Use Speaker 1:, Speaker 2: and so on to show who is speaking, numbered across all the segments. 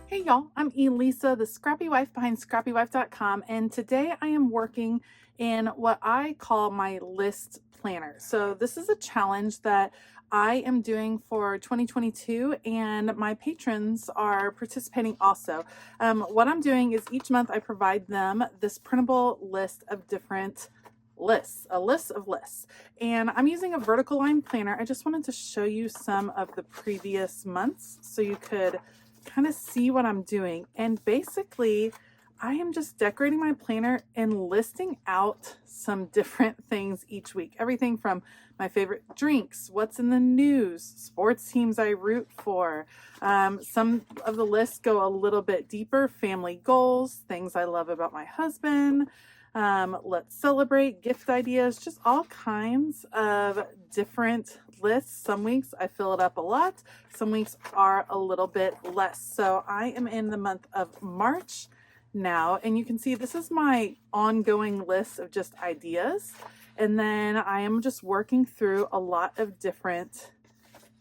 Speaker 1: Hey y'all, I'm Elisa, the Scrappy Wife behind ScrappyWife.com, and today I am working in what I call my list planner. So this is a challenge that I am doing for 2022, and my patrons are participating also. What I'm doing is each month I provide them this printable list of different lists, a list of lists. And I'm using a vertical line planner. I just wanted to show you some of the previous months so you could kind of see what I'm doing. And basically, I am just decorating my planner and listing out some different things each week. Everything from my favorite drinks, what's in the news, sports teams I root for. Some of the lists go a little bit deeper, family goals, things I love about my husband. Let's celebrate, gift ideas, just all kinds of different lists. Some weeks I fill it up a lot. Some weeks are a little bit less. So I am in the month of March now, and you can see this is my ongoing list of just ideas. And then I am just working through a lot of different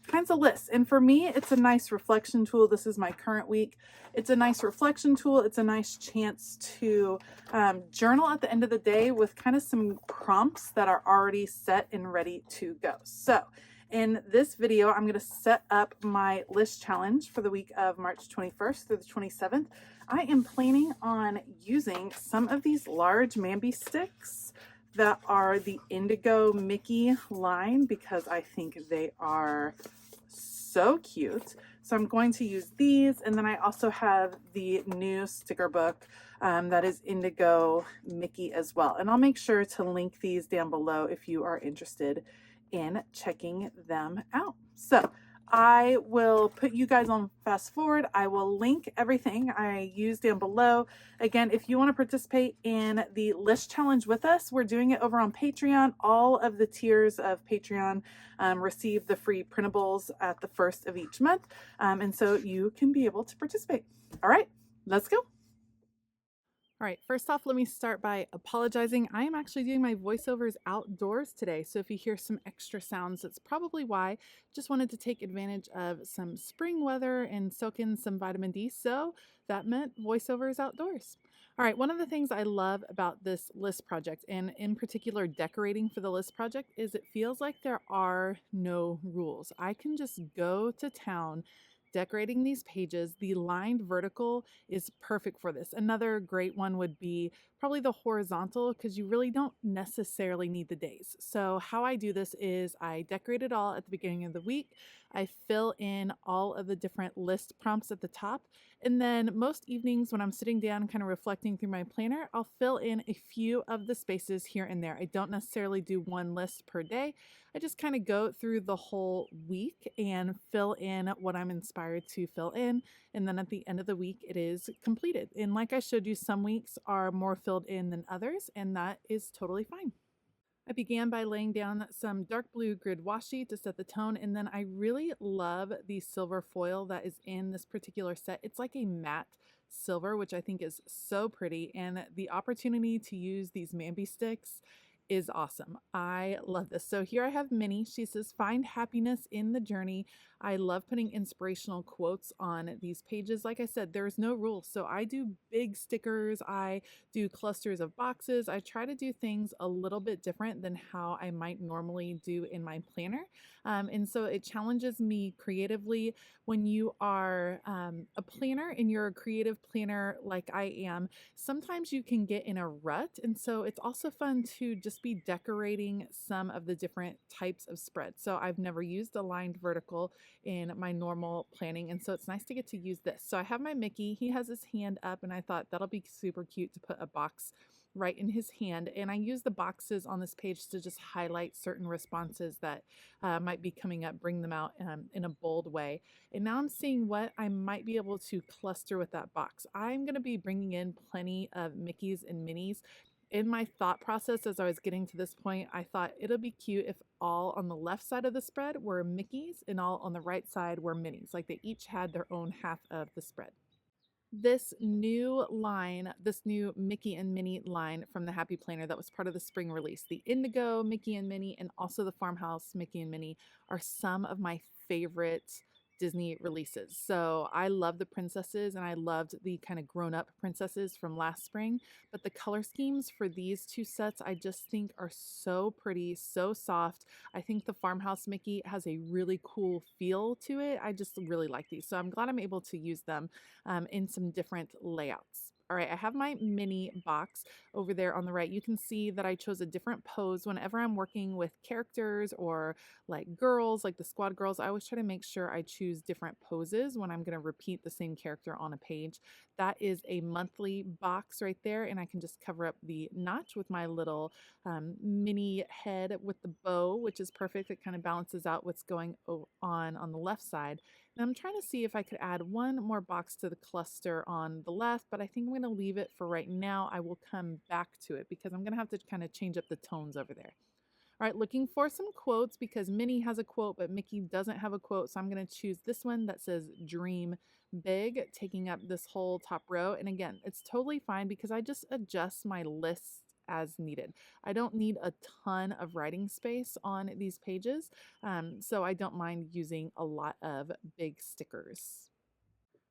Speaker 1: kinds of lists. And for me, it's a nice reflection tool. This is my current week. It's a nice reflection tool. It's a nice chance to journal at the end of the day with kind of some prompts that are already set and ready to go. So in this video, I'm going to set up my list challenge for the week of March 21st through the 27th. I am planning on using some of these large Mamby sticks that are the Indigo Mickey line because I think they are so cute. So I'm going to use these, and then I also have the new sticker book that is Indigo Mickey as well. And I'll make sure to link these down below if you are interested in checking them out. So I will put you guys on fast forward. I will link everything I use down below. Again, if you want to participate in the list challenge with us, we're doing it over on Patreon. All of the tiers of Patreon receive the free printables at the first of each month. And so you can be able to participate. All right, let's go. All right, first off, let me start by apologizing. I am actually doing my voiceovers outdoors today, so if you hear some extra sounds, that's probably why. Just wanted to take advantage of some spring weather and soak in some vitamin D, so that meant voiceovers outdoors. All right, one of the things I love about this list project, and in particular decorating for the list project, is it feels like there are no rules. I can just go to town decorating these pages. The lined vertical is perfect for this. Another great one would be probably the horizontal because you really don't necessarily need the days. So how I do this is I decorate it all at the beginning of the week. I fill in all of the different list prompts at the top. And then most evenings when I'm sitting down kind of reflecting through my planner, I'll fill in a few of the spaces here and there. I don't necessarily do one list per day. I just kind of go through the whole week and fill in what I'm inspired to fill in. And then at the end of the week, it is completed. And like I showed you, some weeks are more filled in than others, and that is totally fine. I began by laying down some dark blue grid washi to set the tone, and then I really love the silver foil that is in this particular set. It's like a matte silver, which I think is so pretty, and the opportunity to use these Mamby sticks is awesome. I love this. So here I have Minnie. She says, find happiness in the journey. I love putting inspirational quotes on these pages. Like I said, there's no rules. So I do big stickers. I do clusters of boxes. I try to do things a little bit different than how I might normally do in my planner. And so it challenges me creatively. When you are a planner and you're a creative planner like I am, sometimes you can get in a rut. And so it's also fun to just be decorating some of the different types of spreads. So I've never used a lined vertical in my normal planning, and so it's nice to get to use this. So I have my Mickey. He has his hand up, and I thought that'll be super cute to put a box right in his hand. And I use the boxes on this page to just highlight certain responses that might be coming up, bring them out in a bold way. And now I'm seeing what I might be able to cluster with that box. I'm going to be bringing in plenty of Mickeys and Minnies. In my thought process as I was getting to this point, I thought it'll be cute if all on the left side of the spread were Mickeys and all on the right side were Minnies, like they each had their own half of the spread. This new line, this new Mickey and Minnie line from the Happy Planner that was part of the spring release, the Indigo Mickey and Minnie and also the Farmhouse Mickey and Minnie, are some of my favorite Disney releases. So I love the princesses and I loved the kind of grown up princesses from last spring. But the color schemes for these two sets I just think are so pretty, so soft. I think the Farmhouse Mickey has a really cool feel to it. I just really like these. So I'm glad I'm able to use them in some different layouts. All right, I have my mini box over there on the right. You can see that I chose a different pose whenever I'm working with characters or like girls, like the squad girls. I always try to make sure I choose different poses when I'm going to repeat the same character on a page. That is a monthly box right there, and I can just cover up the notch with my little mini head with the bow, which is perfect. It kind of balances out what's going on the left side. And I'm trying to see if I could add one more box to the cluster on the left, but I think I'm going to leave it for right now. I will come back to it because I'm going to have to kind of change up the tones over there. All right, looking for some quotes because Minnie has a quote, but Mickey doesn't have a quote. So I'm going to choose this one that says dream big, taking up this whole top row. And again, it's totally fine because I just adjust my lists as needed. I don't need a ton of writing space on these pages, so I don't mind using a lot of big stickers.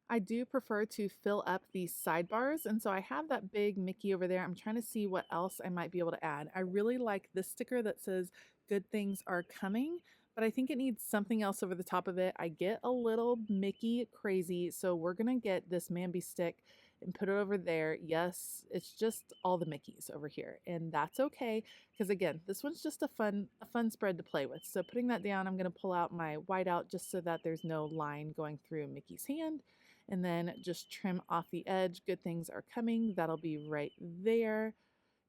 Speaker 1: I do prefer to fill up these sidebars, and so I have that big Mickey over there. I'm trying to see what else I might be able to add. I really like this sticker that says good things are coming, but I think it needs something else over the top of it. I get a little Mickey crazy, so we're gonna get this Mamby stick and put it over there. Yes, it's just all the Mickeys over here, and that's okay because again, this one's just a fun spread to play with. So putting that down, I'm gonna pull out my whiteout just so that there's no line going through Mickey's hand, and then just trim off the edge. Good things are coming. That'll be right there.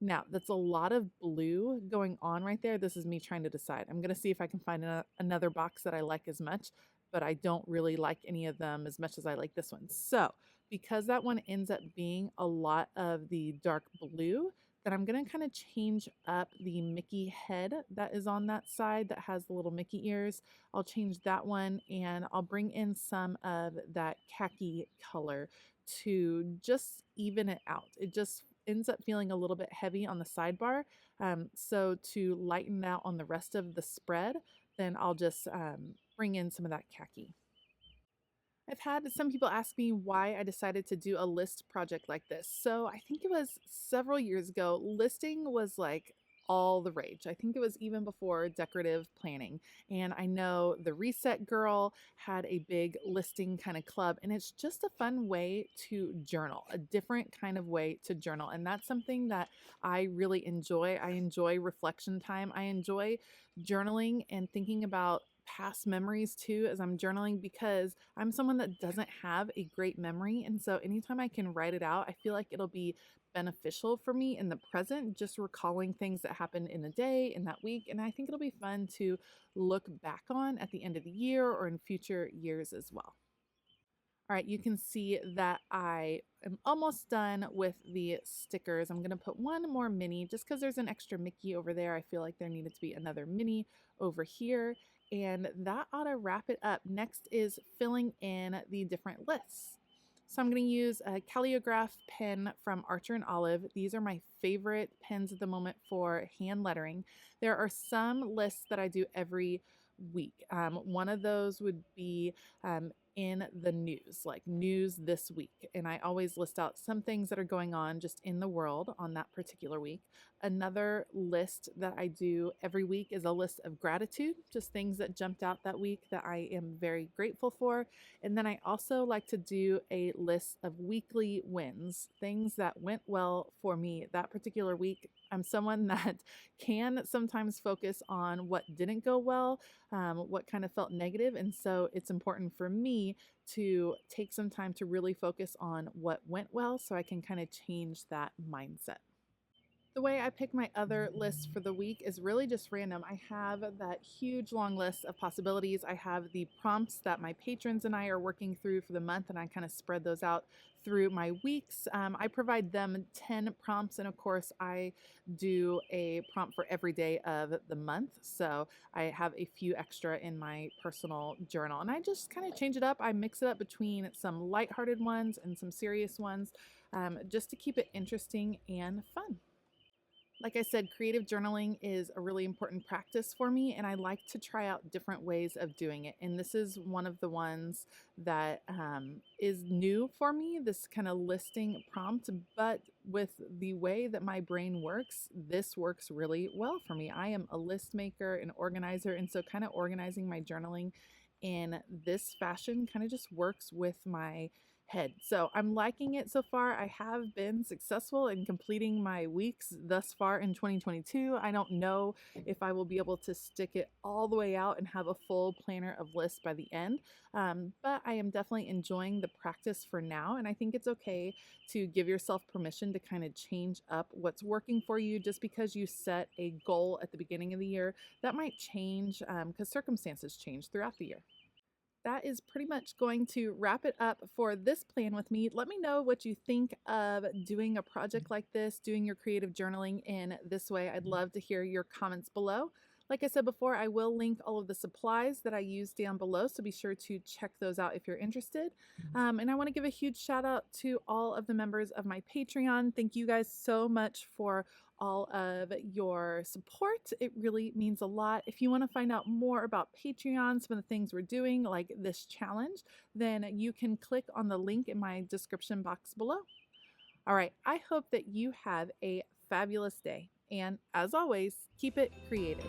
Speaker 1: Now, that's a lot of blue going on right there. This is me trying to decide. I'm going to see if I can find another box that I like as much, but I don't really like any of them as much as I like this one. So because that one ends up being a lot of the dark blue, then I'm going to kind of change up the Mickey head that is on that side that has the little Mickey ears. I'll change that one and I'll bring in some of that khaki color to just even it out. It just ends up feeling a little bit heavy on the sidebar. So to lighten out on the rest of the spread, then I'll just bring in some of that khaki. I've had some people ask me why I decided to do a list project like this. So I think it was several years ago. Listing was like all the rage. I think it was even before decorative planning. And I know the Reset Girl had a big listing kind of club, and it's just a fun way to journal, a different kind of way to journal. And that's something that I really enjoy. I enjoy reflection time. I enjoy journaling and thinking about past memories too as I'm journaling because I'm someone that doesn't have a great memory. And so anytime I can write it out, I feel like it'll be beneficial for me in the present, just recalling things that happened in the day, in that week. And I think it'll be fun to look back on at the end of the year or in future years as well. All right, you can see that I am almost done with the stickers. I'm going to put one more mini just because there's an extra Mickey over there. I feel like there needed to be another mini over here, and that ought to wrap it up. Next is filling in the different lists. So I'm going to use a calligraph pen from Archer and Olive. These are my favorite pens at the moment for hand lettering. There are some lists that I do every week. One of those would be in the news, like news this week. And I always list out some things that are going on just in the world on that particular week. Another list that I do every week is a list of gratitude, just things that jumped out that week that I am very grateful for. And then I also like to do a list of weekly wins, things that went well for me that particular week. I'm someone that can sometimes focus on what didn't go well, what kind of felt negative. And so it's important for me to take some time to really focus on what went well so I can kind of change that mindset. The way I pick my other lists for the week is really just random. I have that huge long list of possibilities. I have the prompts that my patrons and I are working through for the month, and I kind of spread those out through my weeks. I provide them 10 prompts, and of course, I do a prompt for every day of the month. So I have a few extra in my personal journal, and I just kind of change it up. I mix it up between some lighthearted ones and some serious ones just to keep it interesting and fun. Like I said, creative journaling is a really important practice for me, and I like to try out different ways of doing it. And this is one of the ones that is new for me, this kind of listing prompt. But with the way that my brain works, this works really well for me. I am a list maker, an organizer, and so kind of organizing my journaling in this fashion kind of just works with my head. So I'm liking it so far. I have been successful in completing my weeks thus far in 2022. I don't know if I will be able to stick it all the way out and have a full planner of lists by the end, but I am definitely enjoying the practice for now. And I think it's okay to give yourself permission to kind of change up what's working for you. Just because you set a goal at the beginning of the year, that might change because circumstances change throughout the year. That is pretty much going to wrap it up for this plan with me. Let me know what you think of doing a project like this, doing your creative journaling in this way. I'd love to hear your comments below. Like I said before, I will link all of the supplies that I use down below, so be sure to check those out if you're interested. And I want to give a huge shout out to all of the members of my Patreon. Thank you guys so much for all of your support. It really means a lot. If you want to find out more about Patreon, some of the things we're doing, like this challenge, then you can click on the link in my description box below. All right, I hope that you have a fabulous day. And as always, keep it creative.